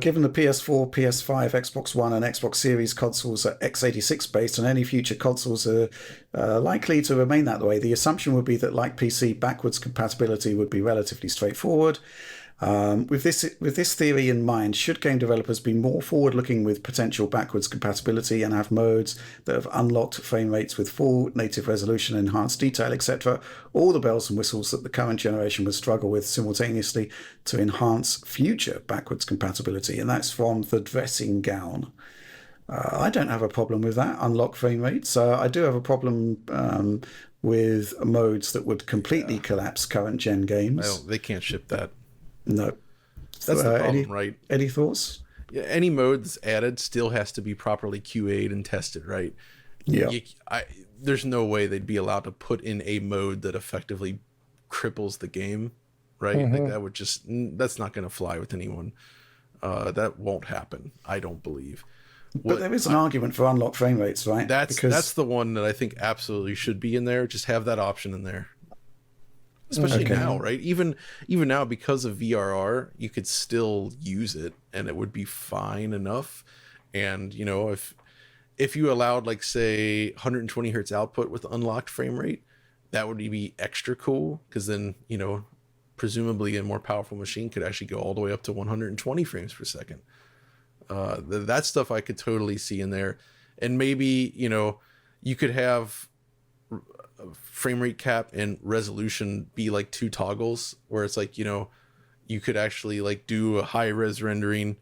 Given the PS4, PS5, Xbox One, and Xbox Series consoles are x86 based, and any future consoles are likely to remain that way, the assumption would be that, like PC, backwards compatibility would be relatively straightforward. With this theory in mind, should game developers be more forward-looking with potential backwards compatibility and have modes that have unlocked frame rates with full native resolution, enhanced detail, etc., all the bells and whistles that the current generation would struggle with simultaneously to enhance future backwards compatibility? And that's from The Dressing Gown. I don't have a problem with that, unlock frame rates. I do have a problem with modes that would completely collapse current gen games. They can't ship that. No. That's the problem, right? Any thoughts? Yeah, any mode that's added still has to be properly QA'd and tested, right? Yeah. There's no way they'd be allowed to put in a mode that effectively cripples the game, right? Like that's not going to fly with anyone. That won't happen, I don't believe. But there is an argument for unlocked frame rates, right? That's the one that I think absolutely should be in there. Just have that option in there. Especially now, right? Even now, because of VRR, you could still use it and it would be fine enough. And, you know, if you allowed, like, say, 120 hertz output with unlocked frame rate, that would be extra cool, because then, you know, presumably a more powerful machine could actually go all the way up to 120 frames per second. That stuff I could totally see in there. And maybe, you know, you could have frame rate cap and resolution be like two toggles, where it's like, you know, you could actually like do a high res rendering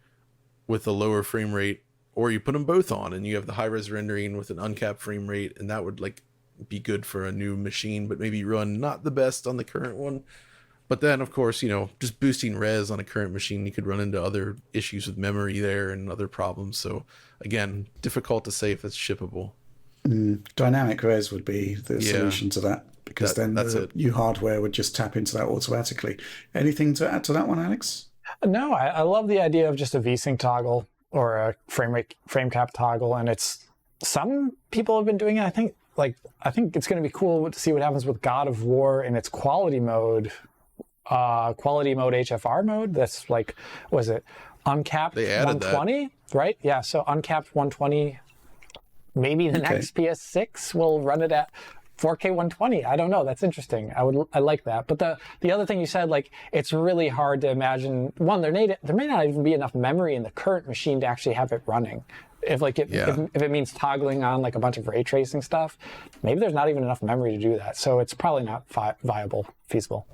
with a lower frame rate, or you put them both on and you have the high res rendering with an uncapped frame rate, and that would like be good for a new machine, but maybe run not the best on the current one. But then, of course, you know, just boosting res on a current machine, you could run into other issues with memory there and other problems. So again, difficult to say if it's shippable. Dynamic res would be the solution to that, because then the new hardware would just tap into that automatically. Anything to add to that one, Alex? No, I love the idea of just a VSync toggle or a frame cap toggle, and some people have been doing it. I think it's going to be cool to see what happens with God of War in its quality mode HFR mode. That's like, was it uncapped 120? That. Right? Yeah, so uncapped 120. Maybe the next PS6 will run it at 4K 120. I don't know. That's interesting. I like that. But the other thing you said, like, it's really hard to imagine. One, there may not even be enough memory in the current machine to actually have it running. If it means toggling on like a bunch of ray tracing stuff, maybe there's not even enough memory to do that. So it's probably not feasible.